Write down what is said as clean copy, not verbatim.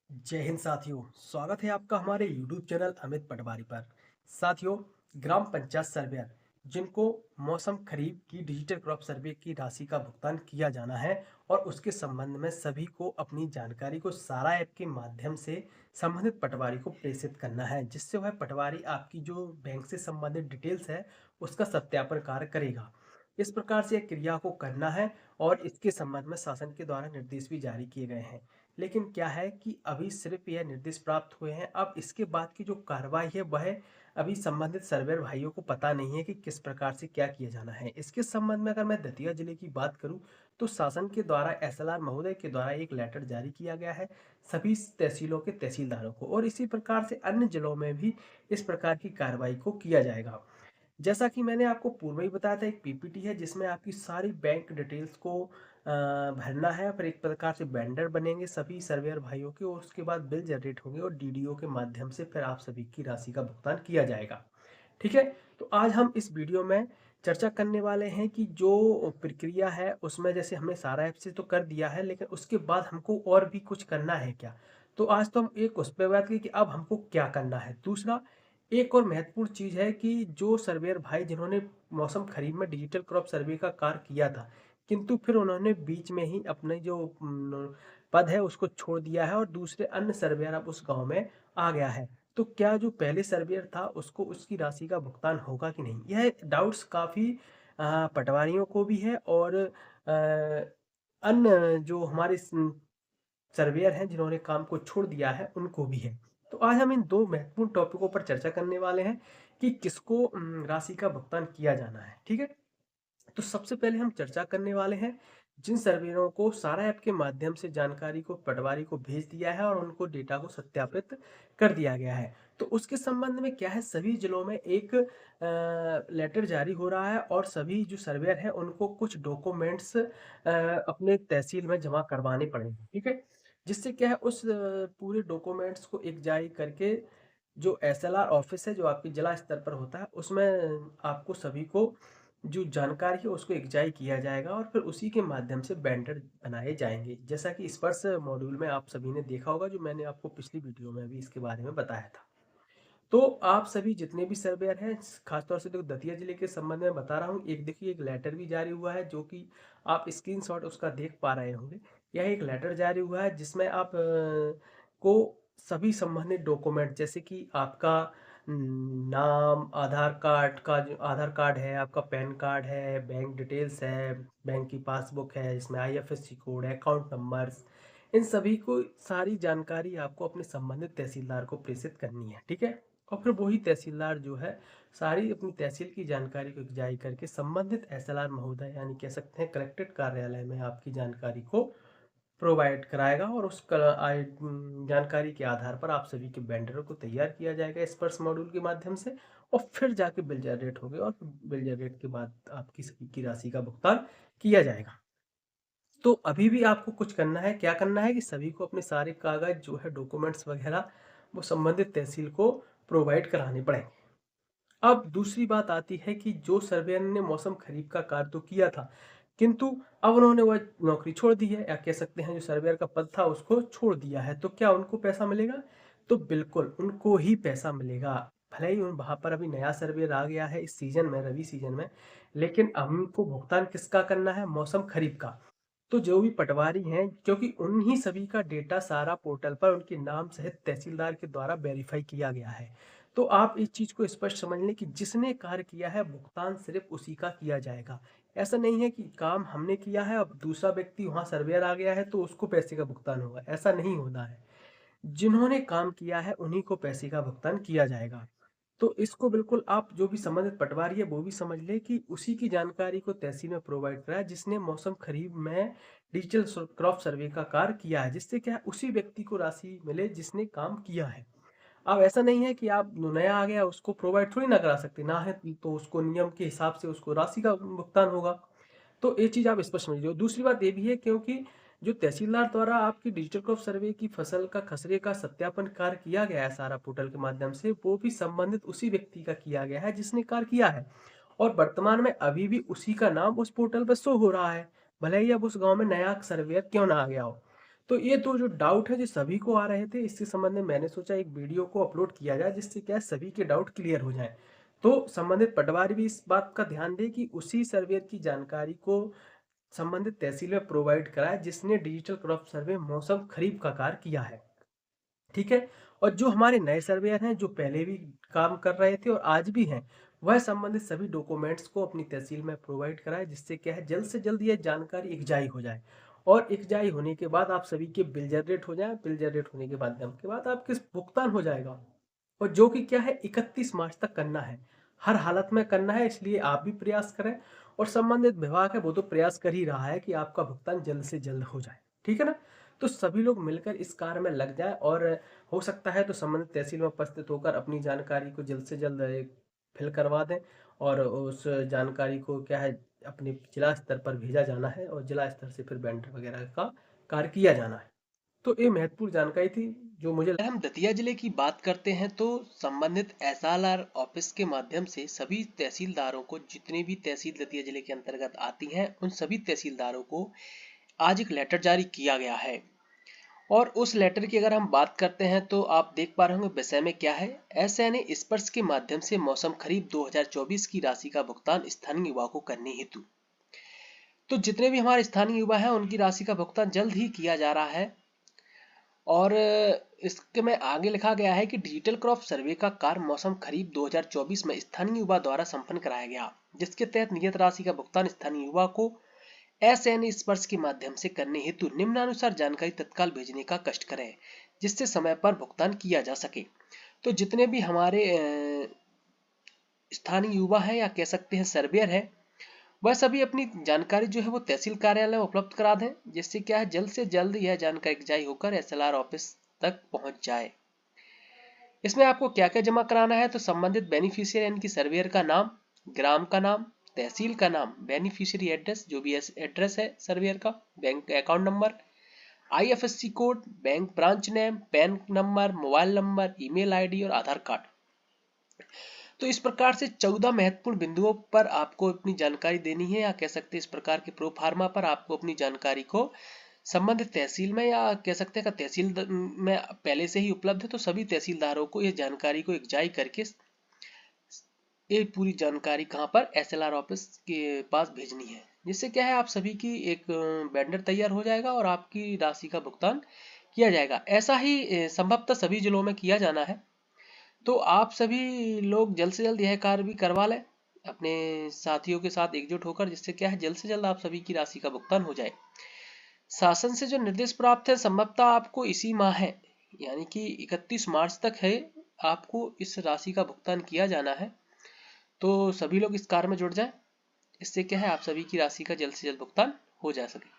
जय हिंद साथियों। स्वागत है आपका हमारे YouTube चैनल अमित पटवारी पर। साथियों, ग्राम पंचायत सर्वेयर जिनको मौसम खरीफ की डिजिटल क्रॉप सर्वे की राशि का भुगतान किया जाना है और उसके संबंध में सभी को अपनी जानकारी को सारा ऐप के माध्यम से संबंधित पटवारी को प्रेषित करना है, जिससे वह पटवारी आपकी जो बैंक से संबंधित डिटेल्स है उसका सत्यापन कार्य करेगा। इस प्रकार से एक क्रिया को करना है और इसके संबंध में शासन के द्वारा निर्देश भी जारी किए गए हैं। लेकिन क्या है कि अभी सिर्फ यह निर्देश प्राप्त हुए हैं। अब इसके बाद की जो कार्रवाई है वह अभी संबंधित सर्वेयर भाइयों को पता नहीं है कि किस प्रकार से क्या किया जाना है। इसके संबंध में अगर मैं दतिया जिले की बात करूं तो शासन के द्वारा एसएलआर महोदय के द्वारा एक लेटर जारी किया गया है सभी तहसीलों के तहसीलदारों को, और इसी प्रकार से अन्य जिलों में भी इस प्रकार की कार्रवाई को किया जाएगा। जैसा कि मैंने आपको पूर्व ही बताया था, एक पीपीटी है जिसमें आपकी सारी बैंक डिटेल्स को भरना है। फिर एक प्रकार से वेंडर बनेंगे सभी सर्वेयर भाइयों के, और उसके बाद बिल जनरेट होंगे और डीडीओ के माध्यम से फिर आप सभी की राशि का भुगतान किया जाएगा। ठीक है, तो आज हम इस वीडियो में चर्चा करने वाले हैं कि जो प्रक्रिया है उसमें जैसे हमने सारा ऐप से तो कर दिया है, लेकिन उसके बाद हमको और भी कुछ करना है क्या। तो आज तो हम एक उस पर बात की कि अब हमको क्या करना है। दूसरा, एक और महत्वपूर्ण चीज़ है कि जो सर्वेयर भाई जिन्होंने मौसम खरीफ में डिजिटल क्रॉप सर्वे का कार्य किया था, किंतु फिर उन्होंने बीच में ही अपने जो पद है उसको छोड़ दिया है और दूसरे अन्य सर्वेयर अब उस गांव में आ गया है, तो क्या जो पहले सर्वेयर था उसको उसकी राशि का भुगतान होगा कि नहीं। यह डाउट्स काफ़ी पटवारियों को भी है और अन्य जो हमारे सर्वेयर हैं जिन्होंने काम को छोड़ दिया है उनको भी है। तो आज हम इन दो महत्वपूर्ण टॉपिकों पर चर्चा करने वाले हैं कि किसको राशि का भुगतान किया जाना है। ठीक है, तो सबसे पहले हम चर्चा करने वाले हैं जिन सर्वेयरों को सारा ऐप के माध्यम से जानकारी को पटवारी को भेज दिया है और उनको डेटा को सत्यापित कर दिया गया है। तो उसके संबंध में क्या है, सभी जिलों में एक लेटर जारी हो रहा है और सभी जो सर्वेयर हैं उनको कुछ डॉक्यूमेंट्स अपने तहसील में जमा करवाने पड़ेंगे। ठीक है, जिससे क्या है उस पूरे डॉक्यूमेंट्स को एक जारी करके जो एसएलआर ऑफिस है जो आपकी जिला स्तर पर होता है उसमें आपको सभी को जो जानकारी है उसको एकजाई किया जाएगा और फिर उसी के माध्यम से बैंडर बनाए जाएंगे, जैसा कि स्पर्श मॉड्यूल में आप सभी ने देखा होगा, जो मैंने आपको पिछली वीडियो में भी इसके बारे में बताया था। तो आप सभी जितने भी सर्वेयर हैं, खासतौर से तो दतिया जिले के संबंध में बता रहा हूँ, एक देखिए एक लेटर भी जारी हुआ है जो कि आप स्क्रीनशॉट उसका देख पा रहे होंगे। यह एक लेटर जारी हुआ है जिसमें आप को सभी संबंधित डॉक्यूमेंट जैसे कि आपका नाम, आधार कार्ड का जो आधार कार्ड है, आपका पैन कार्ड है, बैंक डिटेल्स है, बैंक की पासबुक है, इसमें आईएफएससी कोड है, अकाउंट नंबर्स, इन सभी को सारी जानकारी आपको अपने संबंधित तहसीलदार को प्रेषित करनी है। ठीक है, और फिर वही तहसीलदार जो है सारी अपनी तहसील की जानकारी को जारी करके संबंधित एसएलआर महोदय यानी कह सकते हैं कलेक्ट्रेट कार्यालय में आपकी जानकारी को प्रोवाइड कराएगा और उस जानकारी के आधार पर आप सभी के वेंडरों को तैयार किया जाएगा स्पर्श मॉड्यूल के माध्यम से, और फिर जाके बिल जनरेट होंगे और बिल जनरेट के बाद आपकी सभी की राशि का भुगतान किया जाएगा। तो अभी भी आपको कुछ करना है, क्या करना है कि सभी को अपने सारे कागज जो है डॉक्यूमेंट्स वगैरह वो संबंधित तहसील को प्रोवाइड कराने पड़ेंगे। अब दूसरी बात आती है कि जो सर्वेयर ने मौसम खरीफ का कार्य तो किया था, किंतु अब उन्होंने वह नौकरी छोड़ दी है, या कह सकते हैं जो सर्वेयर का पद था उसको छोड़ दिया है, तो क्या उनको पैसा मिलेगा। तो बिल्कुल उनको ही पैसा मिलेगा। भले ही वहां पर अभी नया सर्वेयर आ गया है इस सीजन में, रवि सीजन में, लेकिन हमको भुगतान किसका करना है, मौसम खरीफ का। तो जो भी पटवारी हैं, क्योंकि उन्हीं सभी का डेटा सारा पोर्टल पर उनके नाम सहित तहसीलदार के द्वारा वेरीफाई किया गया है। तो आप इस चीज़ को स्पष्ट समझ लें कि जिसने कार्य किया है भुगतान सिर्फ उसी का किया जाएगा। ऐसा नहीं है कि काम हमने किया है अब दूसरा व्यक्ति वहाँ सर्वेयर आ गया है तो उसको पैसे का भुगतान होगा, ऐसा नहीं होना है। जिन्होंने काम किया है उन्हीं को पैसे का भुगतान किया जाएगा। तो इसको बिल्कुल आप जो भी संबंधित पटवारी है वो भी समझ ले कि उसी की जानकारी को तहसील में प्रोवाइड कराया जिसने मौसम खरीफ में डिजिटल क्रॉप सर्वे का कार्य किया है, जिससे क्या है उसी व्यक्ति को राशि मिले जिसने काम किया है। अब ऐसा नहीं है कि आप नया आ गया उसको प्रोवाइड थोड़ी ना करा सकते, ना है तो उसको नियम के हिसाब से उसको राशि का भुगतान होगा। तो ये चीज़ आप स्पष्ट समझ लीजिए। दूसरी बात ये भी है क्योंकि जो तहसीलदार द्वारा आपकी डिजिटल क्रॉप सर्वे की फसल का खसरे का सत्यापन कार्य किया गया है सारा पोर्टल के माध्यम से, वो भी संबंधित उसी व्यक्ति का किया गया है जिसने कार्य किया है, और वर्तमान में अभी भी उसी का नाम उस पोर्टल पर शो हो रहा है, भले ही अब उस गांव में नया सर्वेयर क्यों ना आ गया हो। तो ये तो जो डाउट है जो सभी को आ रहे थे, इससे संबंध में मैंने सोचा एक वीडियो को अपलोड किया जाए, जिससे क्या है सभी के डाउट क्लियर हो जाए। तो संबंधित पटवारी भी इस बात का ध्यान दे कि उसी सर्वेयर की जानकारी को संबंधित तहसील में प्रोवाइड कराए जिसने डिजिटल क्रॉप सर्वे मौसम खरीफ का कार्य किया है। ठीक है। और जो हमारे नए सर्वेयर हैं जो पहले भी काम कर रहे थे और आज भी हैं, वह संबंधित सभी डॉक्यूमेंट्स को अपनी तहसील में प्रोवाइड कराए, जिससे क्या है जल्द से जल्द यह जानकारी एकजाई हो जाए। और एकजाई होने के बाद आप सभी के बिल जनरेट हो जाए, बिल जनरेट होने के माध्यम के बाद आपके भुगतान हो जाएगा। और जो कि क्या है 31 मार्च तक करना है, हर हालत में करना है, इसलिए आप भी प्रयास करें। और संबंधित विभाग है वो तो प्रयास कर ही रहा है कि आपका भुगतान जल्द से जल्द हो जाए। ठीक है ना। तो सभी लोग मिलकर इस कार्य में लग जाए, और हो सकता है तो संबंधित तहसील में उपस्थित होकर अपनी जानकारी को जल्द से जल्द फिल करवा दें। और उस जानकारी को क्या है अपने जिला स्तर पर भेजा जाना है, और जिला स्तर से फिर बैंडर वगैरह का कार्य किया जाना है। तो ये महत्वपूर्ण जानकारी थी जो मुझे। अगर हम दतिया जिले की बात करते हैं तो संबंधित एसएलआर ऑफिस के माध्यम से सभी तहसीलदारों को, जितनी भी तहसील दतिया जिले के अंतर्गत आती हैं, उन सभी तहसीलदारों को आज एक लेटर जारी किया गया है। और उस लेटर की अगर हम बात करते हैं तो आप देख पा रहे होंगे विषय में क्या है। एसएनए स्पर्श के माध्यम से मौसम खरीफ 2024 की राशि का भुगतान स्थानीय युवा को करने हेतु, तो जितने भी हमारे स्थानीय युवा हैं उनकी राशि का भुगतान जल्द ही किया जा रहा है। और इसके में आगे लिखा गया है कि डिजिटल क्रॉप सर्वे का कार्य मौसम खरीफ 2024 में स्थानीय युवा द्वारा संपन्न कराया गया, जिसके तहत नियत राशि का भुगतान स्थानीय युवा को एसएन स्पर्श के माध्यम से करने हेतु निम्नानुसार जानकारी तत्काल भेजने का कष्ट करें, जिससे समय पर भुगतान किया जा सके। तो जितने भी हमारे स्थानीय युवा हैं या कह सकते हैं सर्वेयर है, वह सभी अपनी जानकारी जो है वो तहसील कार्यालय में उपलब्ध करा दें, जिससे क्या है जल्द से जल्द यह जानकारी जारी होकर एसएलआर ऑफिस तक पहुंच जाए। इसमें आपको क्या क्या जमा कराना है, तो संबंधित बेनिफिशियरी यानी कि सर्वेयर का नाम, ग्राम का नाम, तहसील का नाम, बेनिफिशियरी एड्रेस जो भी एड्रेस है सर्वेयर का, bank account number, IFSC code, bank branch name, pan number, mobile number, email ID और आधार कार्ड। तो इस प्रकार से 14 महत्वपूर्ण बिंदुओं पर आपको अपनी जानकारी देनी है, या कह सकते हैं इस प्रकार के प्रो फार्मा पर आपको अपनी जानकारी को संबंधित तहसील में, या कह सकते हैं तहसील में पहले से ही उपलब्ध है, तो सभी तहसीलदारों को यह जानकारी को एकजाई करके ये पूरी जानकारी कहाँ पर एसएलआर ऑफिस के पास भेजनी है, जिससे क्या है आप सभी की एक बैंडर तैयार हो जाएगा और आपकी राशि का भुगतान किया जाएगा। ऐसा ही संभवतः सभी जिलों में किया जाना है। तो आप सभी लोग जल्द से जल्द यह कार्य भी करवा लें अपने साथियों के साथ एकजुट होकर, जिससे क्या है जल्द से जल्द आप सभी की राशि का भुगतान हो जाए। शासन से जो निर्देश प्राप्त है संभवतः आपको इसी माह है, यानी कि 31 मार्च तक है, आपको इस राशि का भुगतान किया जाना है। तो सभी लोग इस कार्य में जुट जाएं, इससे क्या है आप सभी की राशि का जल्द से जल्द भुगतान हो जा सके।